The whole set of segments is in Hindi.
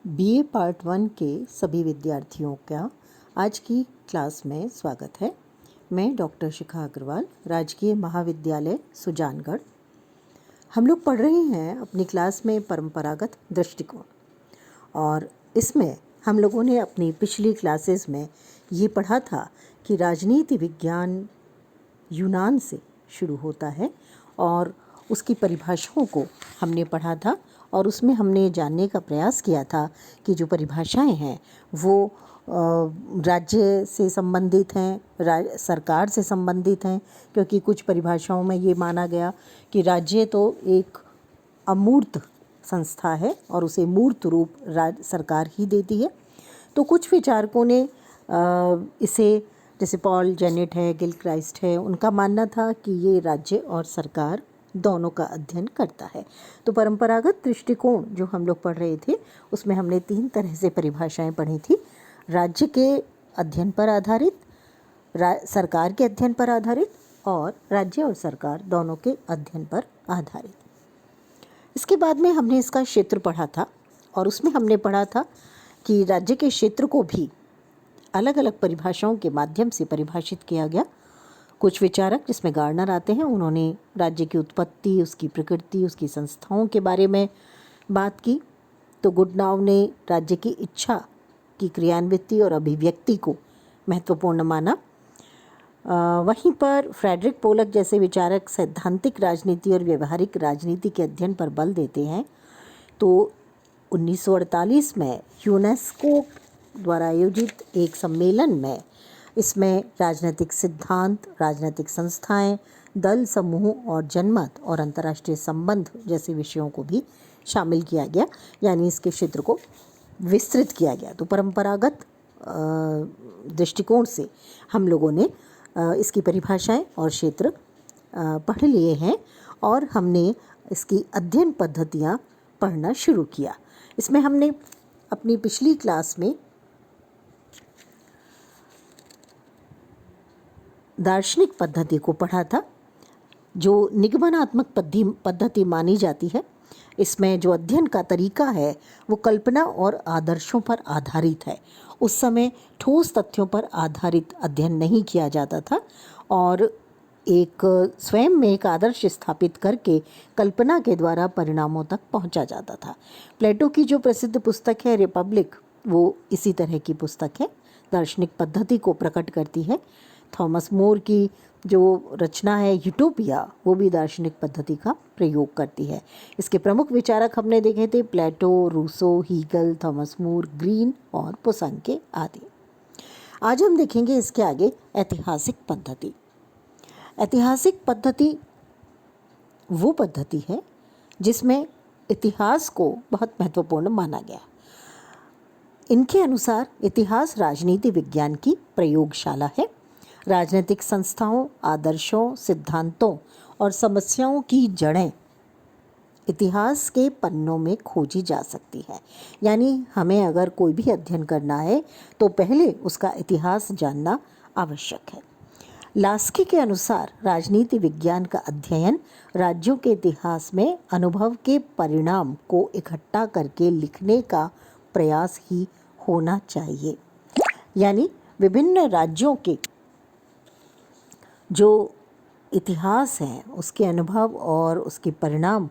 बीए पार्ट 1 के सभी विद्यार्थियों का आज की क्लास में स्वागत है। मैं डॉक्टर शिखा अग्रवाल, राजकीय महाविद्यालय सुजानगढ़। हम लोग पढ़ रहे हैं अपनी क्लास में परंपरागत दृष्टिकोण, और इसमें हम लोगों ने अपनी पिछली क्लासेस में ये पढ़ा था कि राजनीति विज्ञान यूनान से शुरू होता है और उसकी परिभाषाओं को हमने पढ़ा था, और उसमें हमने जानने का प्रयास किया था कि जो परिभाषाएं हैं वो राज्य से संबंधित हैं, सरकार से संबंधित हैं, क्योंकि कुछ परिभाषाओं में ये माना गया कि राज्य तो एक अमूर्त संस्था है और उसे मूर्त रूप सरकार ही देती है। तो कुछ विचारकों ने इसे, जैसे पॉल जेनेट है, गिलक्राइस्ट है, उनका मानना था कि ये राज्य और सरकार दोनों का अध्ययन करता है। तो परंपरागत दृष्टिकोण जो हम लोग पढ़ रहे थे उसमें हमने 3 तरह से परिभाषाएं पढ़ी थी: राज्य के अध्ययन पर आधारित, सरकार के अध्ययन पर आधारित, और राज्य और सरकार दोनों के अध्ययन पर आधारित। इसके बाद में हमने इसका क्षेत्र पढ़ा था, और उसमें हमने पढ़ा था कि राज्य के क्षेत्र को भी अलग अलग परिभाषाओं के माध्यम से परिभाषित किया गया। कुछ विचारक, जिसमें गार्नर आते हैं, उन्होंने राज्य की उत्पत्ति, उसकी प्रकृति, उसकी संस्थाओं के बारे में बात की। तो गुडनाव ने राज्य की इच्छा की क्रियान्विति और अभिव्यक्ति को महत्वपूर्ण माना। वहीं पर फ्रेडरिक पोलक जैसे विचारक सैद्धांतिक राजनीति और व्यवहारिक राजनीति के अध्ययन पर बल देते हैं। तो 1948 में यूनेस्को द्वारा आयोजित एक सम्मेलन में इसमें राजनीतिक सिद्धांत, राजनीतिक संस्थाएं, दल समूह और जनमत और अंतर्राष्ट्रीय संबंध जैसे विषयों को भी शामिल किया गया, यानी इसके क्षेत्र को विस्तृत किया गया। तो परंपरागत दृष्टिकोण से हम लोगों ने इसकी परिभाषाएं और क्षेत्र पढ़ लिए हैं, और हमने इसकी अध्ययन पद्धतियां पढ़ना शुरू किया। इसमें हमने अपनी पिछली क्लास में दार्शनिक पद्धति को पढ़ा था, जो निगमनात्मक पद्धति मानी जाती है। इसमें जो अध्ययन का तरीका है वो कल्पना और आदर्शों पर आधारित है। उस समय ठोस तथ्यों पर आधारित अध्ययन नहीं किया जाता था, और एक स्वयं में एक आदर्श स्थापित करके कल्पना के द्वारा परिणामों तक पहुंचा जाता था। प्लेटो की जो प्रसिद्ध पुस्तक है रिपब्लिक, वो इसी तरह की पुस्तक है, दार्शनिक पद्धति को प्रकट करती है। थॉमस मोर की जो रचना है यूटोपिया, वो भी दार्शनिक पद्धति का प्रयोग करती है। इसके प्रमुख विचारक हमने देखे थे Plato, Rousseau, Hegel, Thomas More, Green और पोसांके आदि। आज हम देखेंगे इसके आगे ऐतिहासिक पद्धति। ऐतिहासिक पद्धति वो पद्धति है जिसमें इतिहास को बहुत महत्वपूर्ण माना गया। इनके अनुसार इतिहास राजनीति विज्ञान की प्रयोगशाला है। राजनीतिक संस्थाओं, आदर्शों, सिद्धांतों और समस्याओं की जड़ें इतिहास के पन्नों में खोजी जा सकती है। यानी हमें अगर कोई भी अध्ययन करना है तो पहले उसका इतिहास जानना आवश्यक है। लास्की के अनुसार राजनीति विज्ञान का अध्ययन राज्यों के इतिहास में अनुभव के परिणाम को इकट्ठा करके लिखने का प्रयास ही होना चाहिए। यानी विभिन्न राज्यों के जो इतिहास है, उसके अनुभव और उसके परिणाम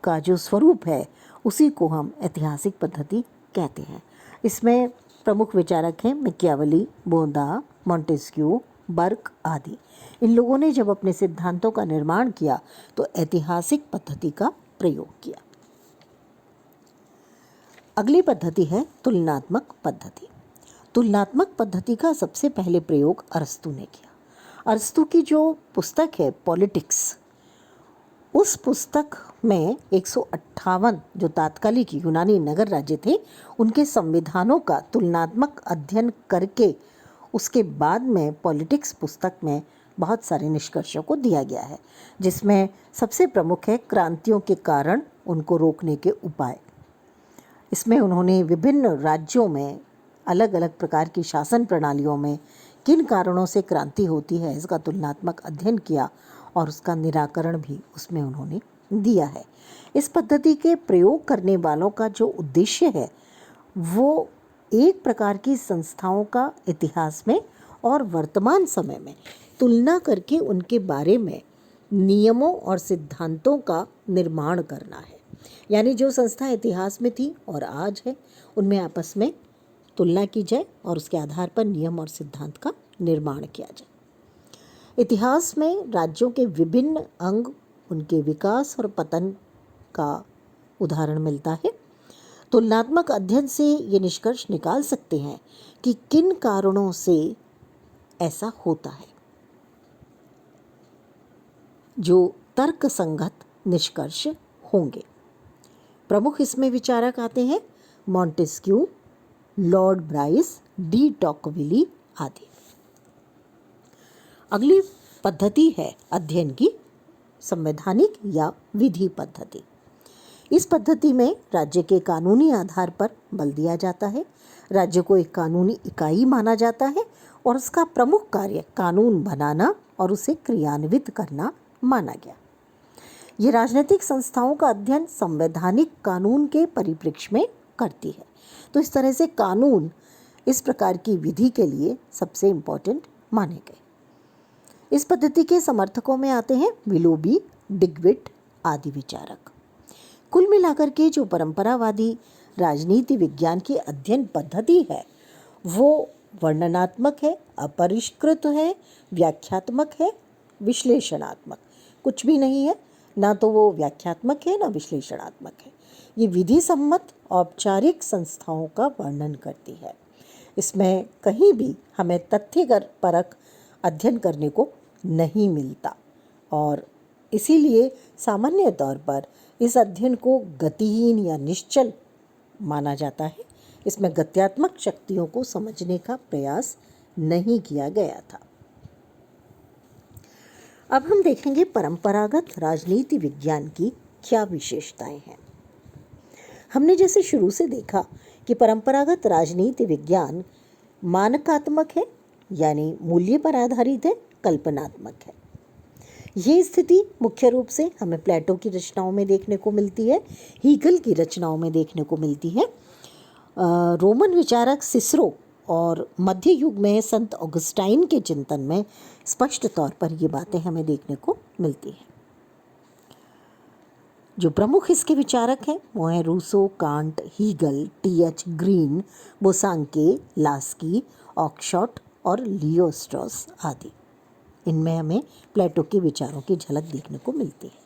का जो स्वरूप है, उसी को हम ऐतिहासिक पद्धति कहते हैं। इसमें प्रमुख विचारक हैं मैकियावेली, बोंदा, मॉन्टेस्क्यू, बर्क आदि। इन लोगों ने जब अपने सिद्धांतों का निर्माण किया तो ऐतिहासिक पद्धति का प्रयोग किया। अगली पद्धति है तुलनात्मक पद्धति। तुलनात्मक पद्धति का सबसे पहले प्रयोग अरस्तू ने किया। अरस्तू की जो पुस्तक है पॉलिटिक्स, उस पुस्तक में 158 जो तात्कालिक यूनानी नगर राज्य थे, उनके संविधानों का तुलनात्मक अध्ययन करके उसके बाद में पॉलिटिक्स पुस्तक में बहुत सारे निष्कर्षों को दिया गया है, जिसमें सबसे प्रमुख है क्रांतियों के कारण, उनको रोकने के उपाय। इसमें उन्होंने विभिन्न राज्यों में अलग अलग प्रकार की शासन प्रणालियों में किन कारणों से क्रांति होती है, इसका तुलनात्मक अध्ययन किया, और उसका निराकरण भी उसमें उन्होंने दिया है। इस पद्धति के प्रयोग करने वालों का जो उद्देश्य है वो एक प्रकार की संस्थाओं का इतिहास में और वर्तमान समय में तुलना करके उनके बारे में नियमों और सिद्धांतों का निर्माण करना है। यानी जो संस्था इतिहास में थी और आज है, उनमें आपस में तुलना की जाए और उसके आधार पर नियम और सिद्धांत का निर्माण किया जाए। इतिहास में राज्यों के विभिन्न अंग, उनके विकास और पतन का उदाहरण मिलता है। तुलनात्मक अध्ययन से ये निष्कर्ष निकाल सकते हैं कि किन कारणों से ऐसा होता है। जो तर्कसंगत निष्कर्ष होंगे। प्रमुख इसमें विचारक आते हैं मॉन्टेस्क्यू, लॉर्ड ब्राइस, डी टॉकविली आदि। अगली पद्धति है अध्ययन की संवैधानिक या विधि पद्धति। इस पद्धति में राज्य के कानूनी आधार पर बल दिया जाता है। राज्य को एक कानूनी इकाई माना जाता है और उसका प्रमुख कार्य कानून बनाना और उसे क्रियान्वित करना माना गया। ये राजनीतिक संस्थाओं का अध्ययन संवैधानिक कानून के परिप्रेक्ष्य में करती है। तो इस तरह से कानून इस प्रकार की विधि के लिए सबसे इम्पोर्टेंट माने गए। इस पद्धति के समर्थकों में आते हैं विलोबी, डिग्विट आदि विचारक। कुल मिलाकर के जो परंपरावादी राजनीति विज्ञान की अध्ययन पद्धति है वो वर्णनात्मक है, अपरिष्कृत है, व्याख्यात्मक है, विश्लेषणात्मक कुछ भी नहीं है। ना तो वो व्याख्यात्मक है ना विश्लेषणात्मक है। ये विधि सम्मत औपचारिक संस्थाओं का वर्णन करती है। इसमें कहीं भी हमें तथ्यगत परक अध्ययन करने को नहीं मिलता और इसीलिए सामान्य तौर पर इस अध्ययन को गतिहीन या निश्चल माना जाता है। इसमें गत्यात्मक शक्तियों को समझने का प्रयास नहीं किया गया था। अब हम देखेंगे परंपरागत राजनीति विज्ञान की क्या विशेषताएं हैं। हमने जैसे शुरू से देखा कि परंपरागत राजनीति विज्ञान मानकात्मक है, यानी मूल्य पर आधारित है, कल्पनात्मक है। ये स्थिति मुख्य रूप से हमें प्लेटो की रचनाओं में देखने को मिलती है, हीगल की रचनाओं में देखने को मिलती है। रोमन विचारक सिसरो और मध्य युग में संत ऑगस्टाइन के चिंतन में स्पष्ट तौर पर ये बातें हमें देखने को मिलती हैं। जो प्रमुख इसके विचारक हैं वो हैं Rousseau, Kant, Hegel, T H. Green, Bosanquet, Laski, Oakeshott और लियो स्ट्रॉस आदि। इनमें हमें प्लेटो के विचारों की झलक देखने को मिलती है।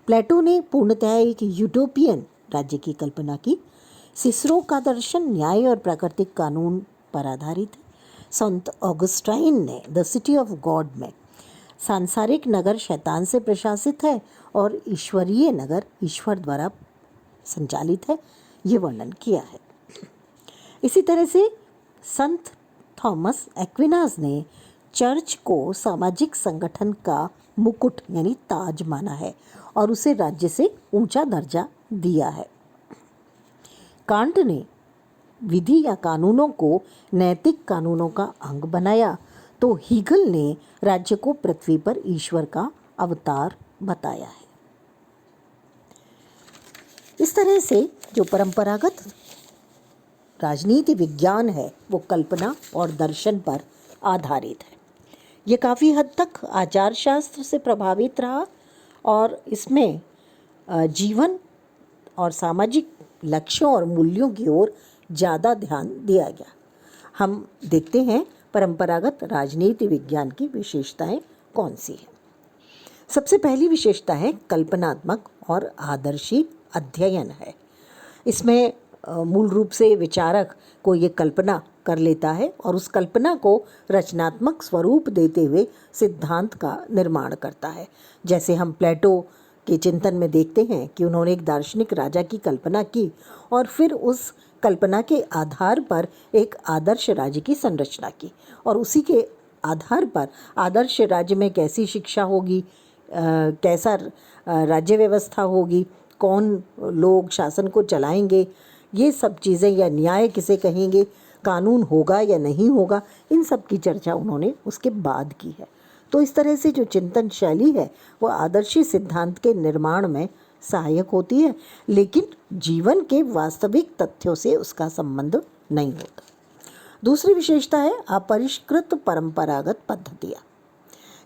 प्लेटो ने पूर्णतः एक यूटोपियन राज्य की कल्पना की। सिसरो का दर्शन न्याय और प्राकृतिक कानून पर आधारित है। संत ऑगस्टाइन ने द सिटी ऑफ गॉड में सांसारिक नगर शैतान से प्रशासित है और ईश्वरीय नगर ईश्वर द्वारा संचालित है, ये वर्णन किया है। इसी तरह से संत थॉमस एक्विनास ने चर्च को सामाजिक संगठन का मुकुट यानी ताज माना है और उसे राज्य से ऊंचा दर्जा दिया है। कांट ने विधि या कानूनों को नैतिक कानूनों का अंग बनाया, तो हीगल ने राज्य को पृथ्वी पर ईश्वर का अवतार बताया है। इस तरह से जो परंपरागत राजनीति विज्ञान है वो कल्पना और दर्शन पर आधारित है। ये काफ़ी हद तक आचार शास्त्र से प्रभावित रहा और इसमें जीवन और सामाजिक लक्ष्यों और मूल्यों की ओर ज़्यादा ध्यान दिया गया। हम देखते हैं परंपरागत राजनीति विज्ञान की विशेषताएं कौन सी हैं। सबसे पहली विशेषता है कल्पनात्मक और आदर्शी अध्ययन है। इसमें मूल रूप से विचारक को ये कल्पना कर लेता है और उस कल्पना को रचनात्मक स्वरूप देते हुए सिद्धांत का निर्माण करता है। जैसे हम प्लेटो के चिंतन में देखते हैं कि उन्होंने एक दार्शनिक राजा की कल्पना की और फिर उस कल्पना के आधार पर एक आदर्श राज्य की संरचना की और उसी के आधार पर आदर्श राज्य में कैसी शिक्षा होगी, कैसा राज्य व्यवस्था होगी, कौन लोग शासन को चलाएंगे, ये सब चीज़ें, या न्याय किसे कहेंगे, कानून होगा या नहीं होगा, इन सब की चर्चा उन्होंने उसके बाद की है। तो इस तरह से जो चिंतन शैली है वो आदर्शी सिद्धांत के निर्माण में सहायक होती है, लेकिन जीवन के वास्तविक तथ्यों से उसका संबंध नहीं होता। दूसरी विशेषता है अपरिष्कृत परंपरागत पद्धतियाँ।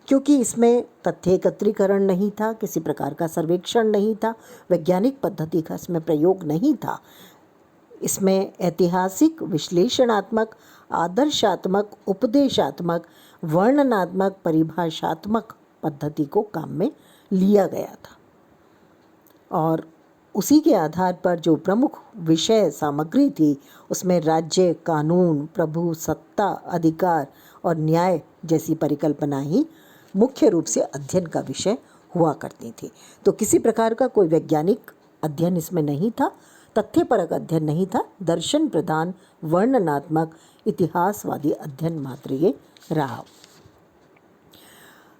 क्योंकि इसमें तथ्य एकत्रीकरण नहीं था, किसी प्रकार का सर्वेक्षण नहीं था, वैज्ञानिक पद्धति का इसमें प्रयोग नहीं था, इसमें ऐतिहासिक, विश्लेषणात्मक, आदर्शात्मक, उपदेशात्मक, वर्णनात्मक, परिभाषात्मक पद्धति को काम में लिया गया था और उसी के आधार पर जो प्रमुख विषय सामग्री थी उसमें राज्य, कानून, प्रभु, सत्ता, अधिकार और न्याय जैसी परिकल्पना ही मुख्य रूप से अध्ययन का विषय हुआ करती थी। तो किसी प्रकार का कोई वैज्ञानिक अध्ययन इसमें नहीं था, तथ्यपरक अध्ययन नहीं था, दर्शन प्रधान, वर्णनात्मक, इतिहासवादी अध्ययन मात्र ये रहा।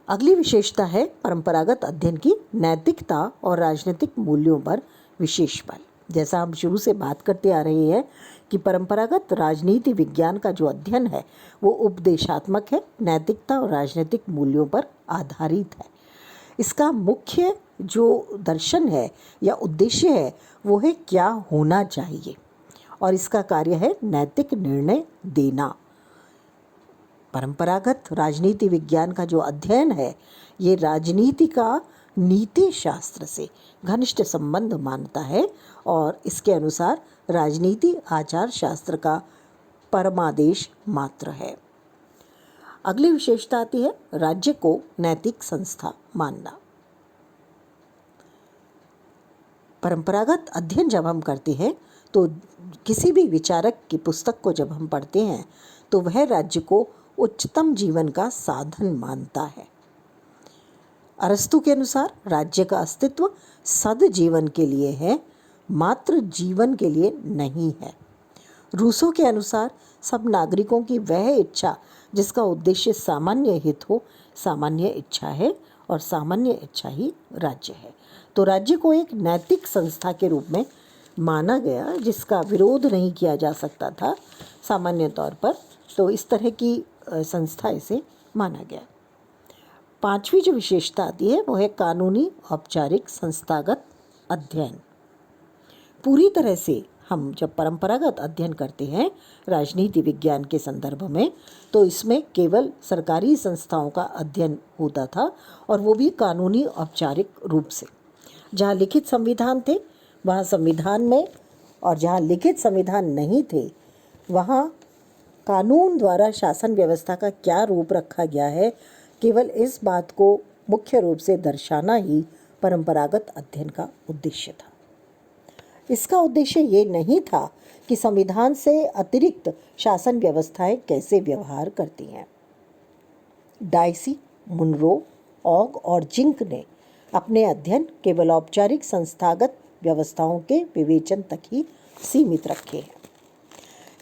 अगली विशेषता है परंपरागत अध्ययन की नैतिकता और राजनीतिक मूल्यों पर विशेष बल। जैसा हम शुरू से बात करते आ रहे हैं कि परंपरागत राजनीति विज्ञान का जो अध्ययन है वो उपदेशात्मक है, नैतिकता और राजनीतिक मूल्यों पर आधारित है। इसका मुख्य जो दर्शन है या उद्देश्य है वो है क्या होना चाहिए और इसका कार्य है नैतिक निर्णय देना। परंपरागत राजनीति विज्ञान का जो अध्ययन है ये राजनीति का नीति शास्त्र से घनिष्ठ संबंध मानता है और इसके अनुसार राजनीति आचार शास्त्र का परमादेश मात्र है। अगली विशेषता आती है राज्य को नैतिक संस्था मानना। परंपरागत अध्ययन जब हम करते हैं तो किसी भी विचारक की पुस्तक को जब हम पढ़ते हैं तो वह राज्य को उच्चतम जीवन का साधन मानता है। अरस्तु के अनुसार राज्य का अस्तित्व सद जीवन के लिए है, मात्र जीवन के लिए नहीं है। रूसो के अनुसार सब नागरिकों की वह इच्छा जिसका उद्देश्य सामान्य हित हो, सामान्य इच्छा है और सामान्य इच्छा ही राज्य है। तो राज्य को एक नैतिक संस्था के रूप में माना गया जिसका विरोध नहीं किया जा सकता था सामान्य तौर पर, तो इस तरह की संस्था इसे माना गया। पांचवी जो विशेषता आती है वो है कानूनी औपचारिक संस्थागत अध्ययन। पूरी तरह से हम जब परंपरागत अध्ययन करते हैं राजनीति विज्ञान के संदर्भ में तो इसमें केवल सरकारी संस्थाओं का अध्ययन होता था और वो भी कानूनी औपचारिक रूप से। जहाँ लिखित संविधान थे वहाँ संविधान में, और जहाँ लिखित संविधान नहीं थे वहाँ कानून द्वारा शासन व्यवस्था का क्या रूप रखा गया है, केवल इस बात को मुख्य रूप से दर्शाना ही परंपरागत अध्ययन का उद्देश्य था। इसका उद्देश्य ये नहीं था कि संविधान से अतिरिक्त शासन व्यवस्थाएं कैसे व्यवहार करती हैं। डाइसी, मुनरो, ऑग और जिंक ने अपने अध्ययन केवल औपचारिक संस्थागत व्यवस्थाओं के विवेचन तक ही सीमित रखे हैं।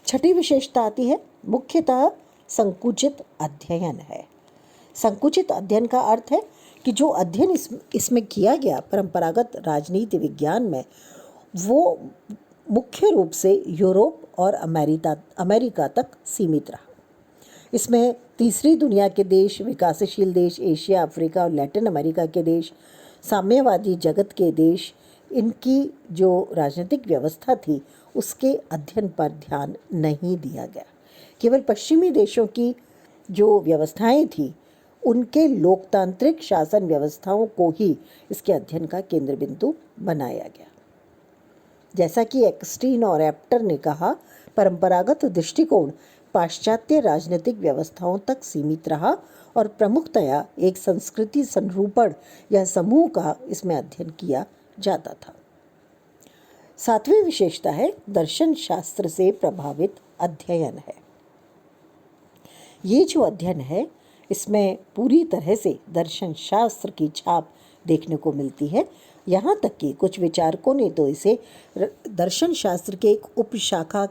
छठी विशेषता आती है मुख्यतः संकुचित अध्ययन है। संकुचित अध्ययन का अर्थ है कि जो अध्ययन इसमें किया गया परंपरागत राजनीति विज्ञान में वो मुख्य रूप से यूरोप और अमेरिका तक सीमित रहा। इसमें तीसरी दुनिया के देश, विकासशील देश, एशिया, अफ्रीका और लैटिन अमेरिका के देश, साम्यवादी जगत के देश, इनकी जो राजनीतिक व्यवस्था थी उसके अध्ययन पर ध्यान नहीं दिया गया। केवल पश्चिमी देशों की जो व्यवस्थाएं थी उनके लोकतांत्रिक शासन व्यवस्थाओं को ही इसके अध्ययन का केंद्र बिंदु बनाया गया। जैसा कि एक्सटीन और एप्टर ने कहा, परंपरागत दृष्टिकोण पाश्चात्य राजनीतिक व्यवस्थाओं तक सीमित रहा और प्रमुखतया एक संस्कृति संरूपण या समूह का इसमें अध्ययन किया जाता था। सातवीं विशेषता है दर्शन शास्त्र से प्रभावित अध्ययन है। ये जो अध्ययन है इसमें पूरी तरह से दर्शन शास्त्र की छाप देखने को मिलती है। यहाँ तक कि कुछ विचारकों ने तो इसे दर्शन शास्त्र के एक उपशाखा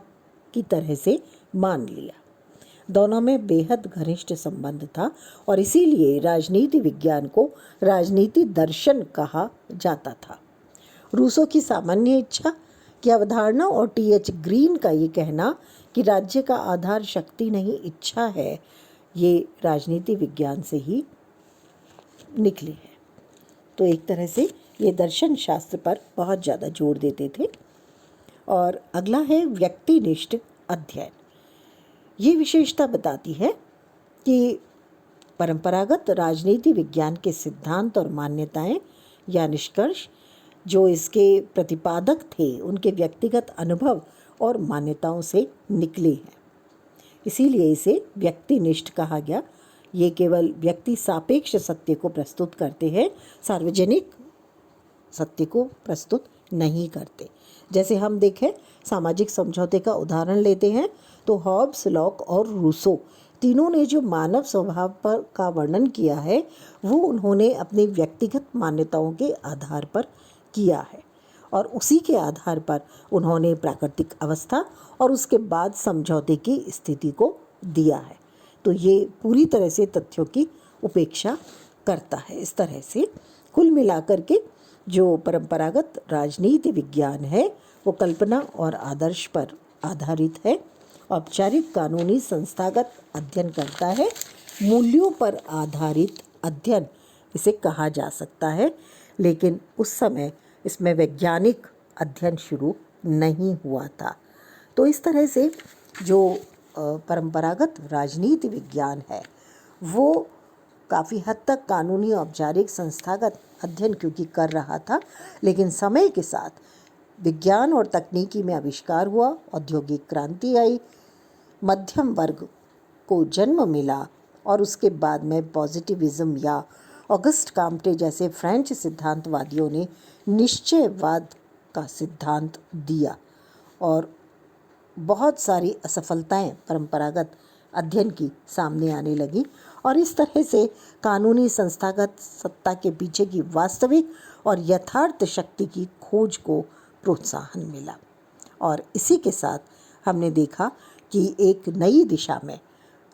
की तरह से मान लिया। दोनों में बेहद घनिष्ठ संबंध था और इसीलिए राजनीति विज्ञान को राजनीति दर्शन कहा जाता था। रूसो की सामान्य इच्छा की अवधारणा और टी.एच. ग्रीन का ये कहना कि राज्य का आधार शक्ति नहीं इच्छा है, ये राजनीति विज्ञान से ही निकले हैं। तो एक तरह से ये दर्शन शास्त्र पर बहुत ज़्यादा जोर देते थे। और अगला है व्यक्तिनिष्ठ अध्ययन। ये विशेषता बताती है कि परंपरागत राजनीति विज्ञान के सिद्धांत और मान्यताएं या निष्कर्ष जो इसके प्रतिपादक थे उनके व्यक्तिगत अनुभव और मान्यताओं से निकले हैं। इसीलिए इसे व्यक्तिनिष्ठ कहा गया। ये केवल व्यक्ति सापेक्ष सत्य को प्रस्तुत करते हैं, सार्वजनिक सत्य को प्रस्तुत नहीं करते। जैसे हम देखें, सामाजिक समझौते का उदाहरण लेते हैं तो हॉब्स, लॉक और रूसो तीनों ने जो मानव स्वभाव पर का वर्णन किया है वो उन्होंने अपनी व्यक्तिगत मान्यताओं के आधार पर किया है और उसी के आधार पर उन्होंने प्राकृतिक अवस्था और उसके बाद समझौते की स्थिति को दिया है। तो ये पूरी तरह से तथ्यों की उपेक्षा करता है। इस तरह से कुल मिलाकर के जो परंपरागत राजनीति विज्ञान है वो कल्पना और आदर्श पर आधारित है, औपचारिक कानूनी संस्थागत अध्ययन करता है, मूल्यों पर आधारित अध्ययन इसे कहा जा सकता है। लेकिन उस समय इसमें वैज्ञानिक अध्ययन शुरू नहीं हुआ था। तो इस तरह से जो परंपरागत राजनीति विज्ञान है वो काफ़ी हद तक कानूनी औपचारिक संस्थागत अध्ययन क्योंकि कर रहा था, लेकिन समय के साथ विज्ञान और तकनीकी में आविष्कार हुआ, औद्योगिक क्रांति आई, मध्यम वर्ग को जन्म मिला और उसके बाद में पॉजिटिविज्म या ऑगस्ट काम्टे जैसे फ्रेंच सिद्धांतवादियों ने निश्चयवाद का सिद्धांत दिया और बहुत सारी असफलताएं परंपरागत अध्ययन की सामने आने लगी और इस तरह से कानूनी संस्थागत सत्ता के पीछे की वास्तविक और यथार्थ शक्ति की खोज को प्रोत्साहन मिला। और इसी के साथ हमने देखा कि एक नई दिशा में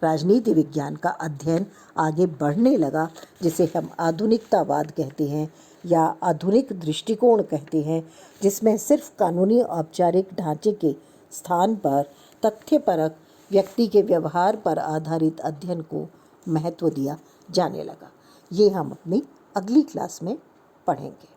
राजनीति विज्ञान का अध्ययन आगे बढ़ने लगा, जिसे हम आधुनिकतावाद कहते हैं या आधुनिक दृष्टिकोण कहते हैं, जिसमें सिर्फ कानूनी औपचारिक ढांचे के स्थान पर तथ्यपरक व्यक्ति के व्यवहार पर आधारित अध्ययन को महत्व दिया जाने लगा। ये हम अपनी अगली क्लास में पढ़ेंगे।